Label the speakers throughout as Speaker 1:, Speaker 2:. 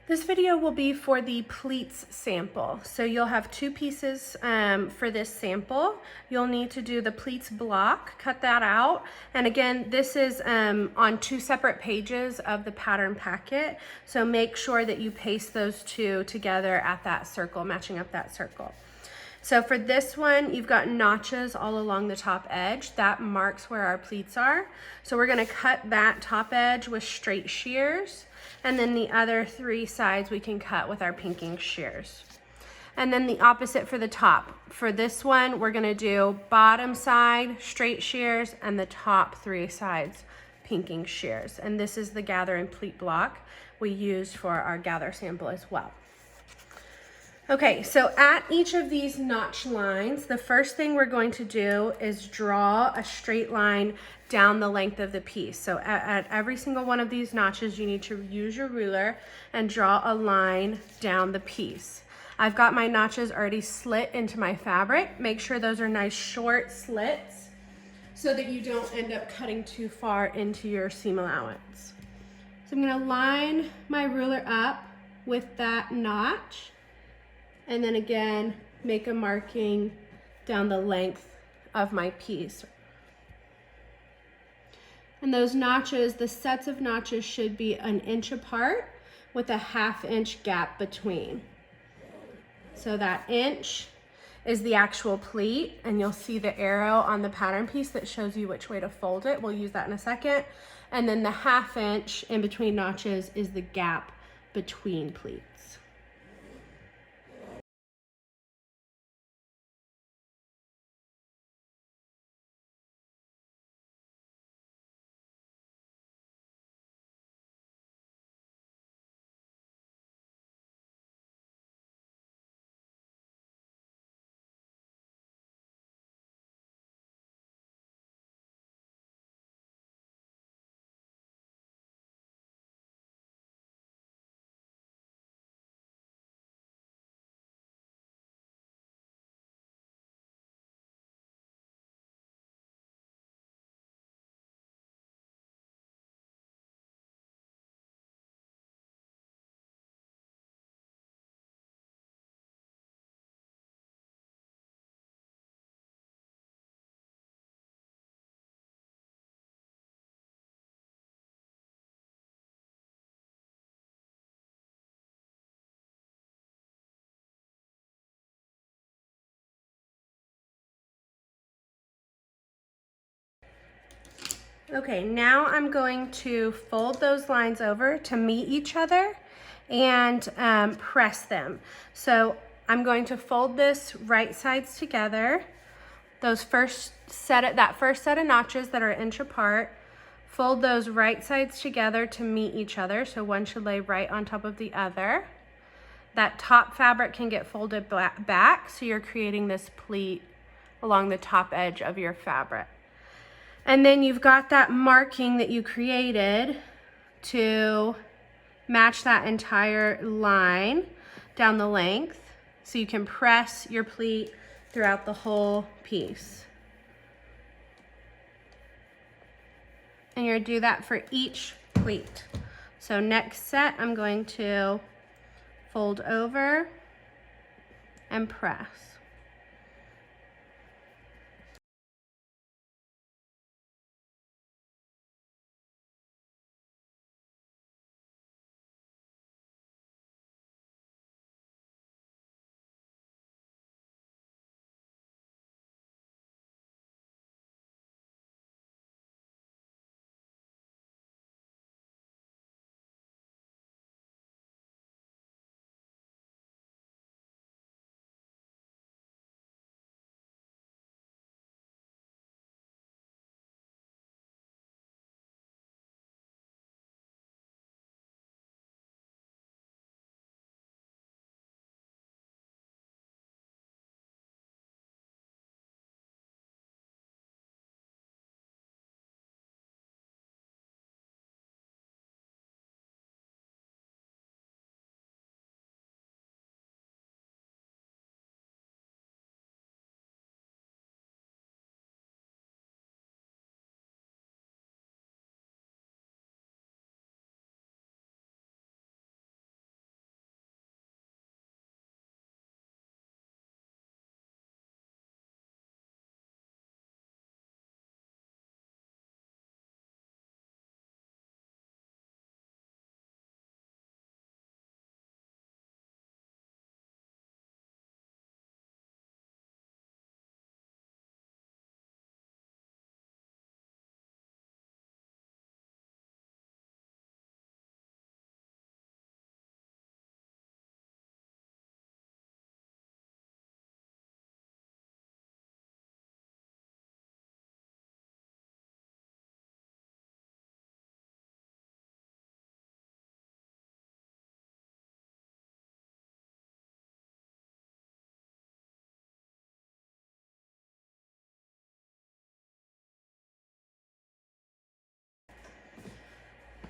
Speaker 1: This video will be for the pleats sample. So you'll have two pieces for this sample. You'll need to do the pleats block, cut that out. And again, this is on two separate pages of the pattern packet. So make sure that you paste those two together at that circle, matching up that circle. So for this one, you've got notches all along the top edge. That marks where our pleats are. So we're gonna cut that top edge with straight shears, and then the other three sides we can cut with our pinking shears. And then the opposite for the top. For this one, we're gonna do bottom side, straight shears, and the top three sides, pinking shears. And this is the gather and pleat block we used for our gather sample as well. Okay, so at each of these notch lines, the first thing we're going to do is draw a straight line down the length of the piece. So at every single one of these notches, you need to use your ruler and draw a line down the piece. I've got my notches already slit into my fabric. Make sure those are nice short slits so that you don't end up cutting too far into your seam allowance. So I'm gonna line my ruler up with that notch, and then again, make a marking down the length of my piece. And those notches, the sets of notches should be 1 inch apart with a 1/2 inch gap between. So that inch is the actual pleat, and you'll see the arrow on the pattern piece that shows you which way to fold it. We'll use that in a second. And then the 1/2 inch in between notches is the gap between pleats. Okay, now I'm going to fold those lines over to meet each other and press them. So I'm going to fold this right sides together. That first set of notches that are 1 inch apart, fold those right sides together to meet each other. So one should lay right on top of the other. That top fabric can get folded back, so you're creating this pleat along the top edge of your fabric. And then you've got that marking that you created to match that entire line down the length, so you can press your pleat throughout the whole piece. And you're gonna do that for each pleat. So next set, I'm going to fold over and press.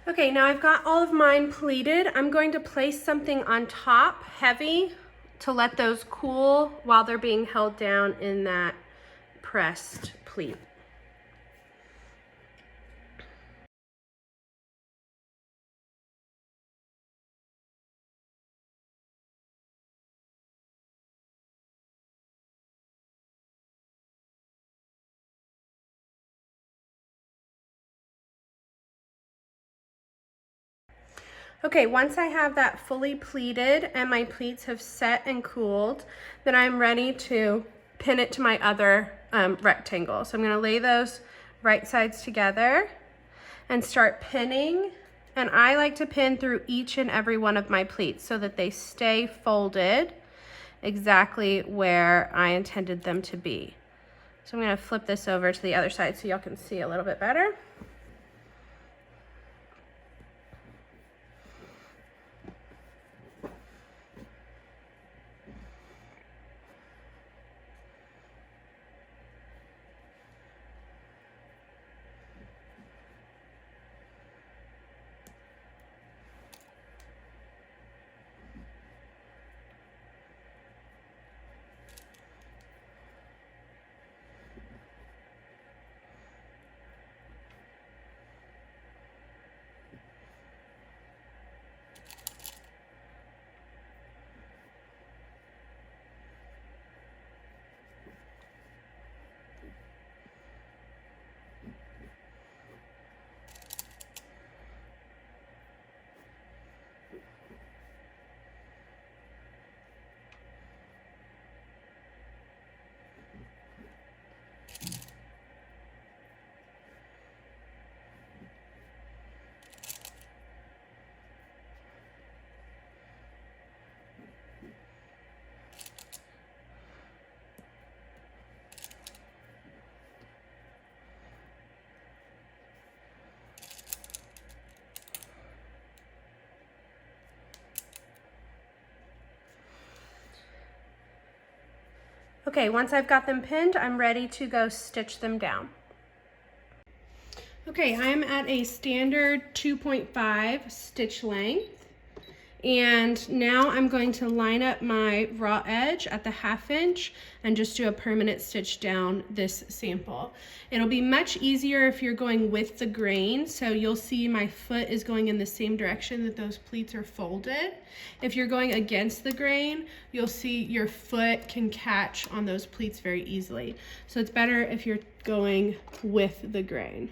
Speaker 1: Okay, now I've got all of mine pleated. I'm going to place something on top, heavy, to let those cool while they're being held down in that pressed pleat. Okay, once I have that fully pleated and my pleats have set and cooled, then I'm ready to pin it to my other rectangle. So I'm gonna lay those right sides together and start pinning. And I like to pin through each and every one of my pleats so that they stay folded exactly where I intended them to be. So I'm gonna flip this over to the other side so y'all can see a little bit better. Okay, once I've got them pinned, I'm ready to go stitch them down. Okay, I'm at a standard 2.5 stitch length. And now I'm going to line up my raw edge at the 1/2 inch and just do a permanent stitch down this sample. It'll be much easier if you're going with the grain, so you'll see my foot is going in the same direction that those pleats are folded. If you're going against the grain, you'll see your foot can catch on those pleats very easily. So it's better if you're going with the grain.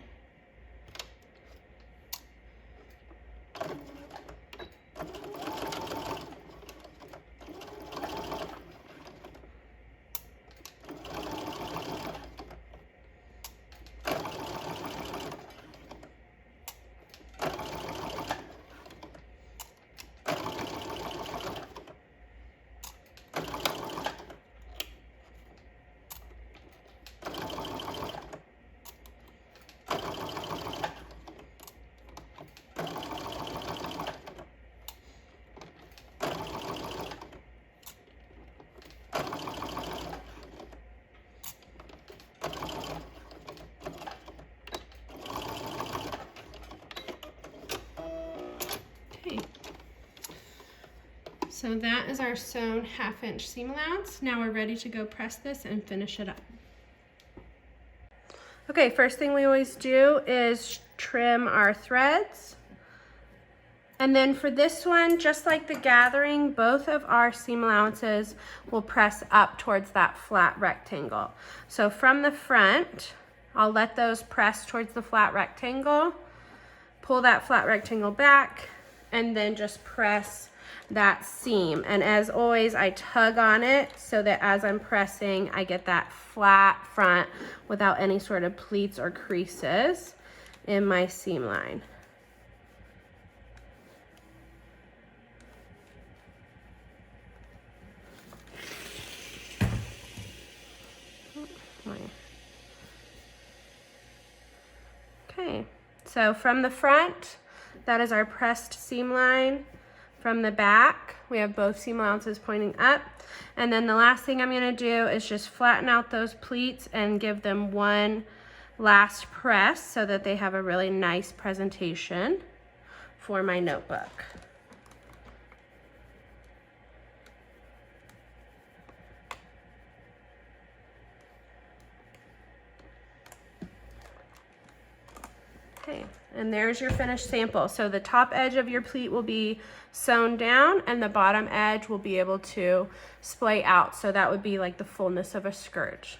Speaker 1: So that is our sewn 1/2 inch seam allowance. Now we're ready to go press this and finish it up. Okay, first thing we always do is trim our threads. And then for this one, just like the gathering, both of our seam allowances will press up towards that flat rectangle. So from the front, I'll let those press towards the flat rectangle, pull that flat rectangle back, and then just press that seam. And as always, I tug on it so that as I'm pressing, I get that flat front without any sort of pleats or creases in my seam line. Okay, so from the front, that is our pressed seam line. From the back, we have both seam allowances pointing up. And then the last thing I'm gonna do is just flatten out those pleats and give them one last press so that they have a really nice presentation. for my notebook. Okay, and there's your finished sample. So the top edge of your pleat will be sewn down and the bottom edge will be able to splay out. So that would be like the fullness of a skirt.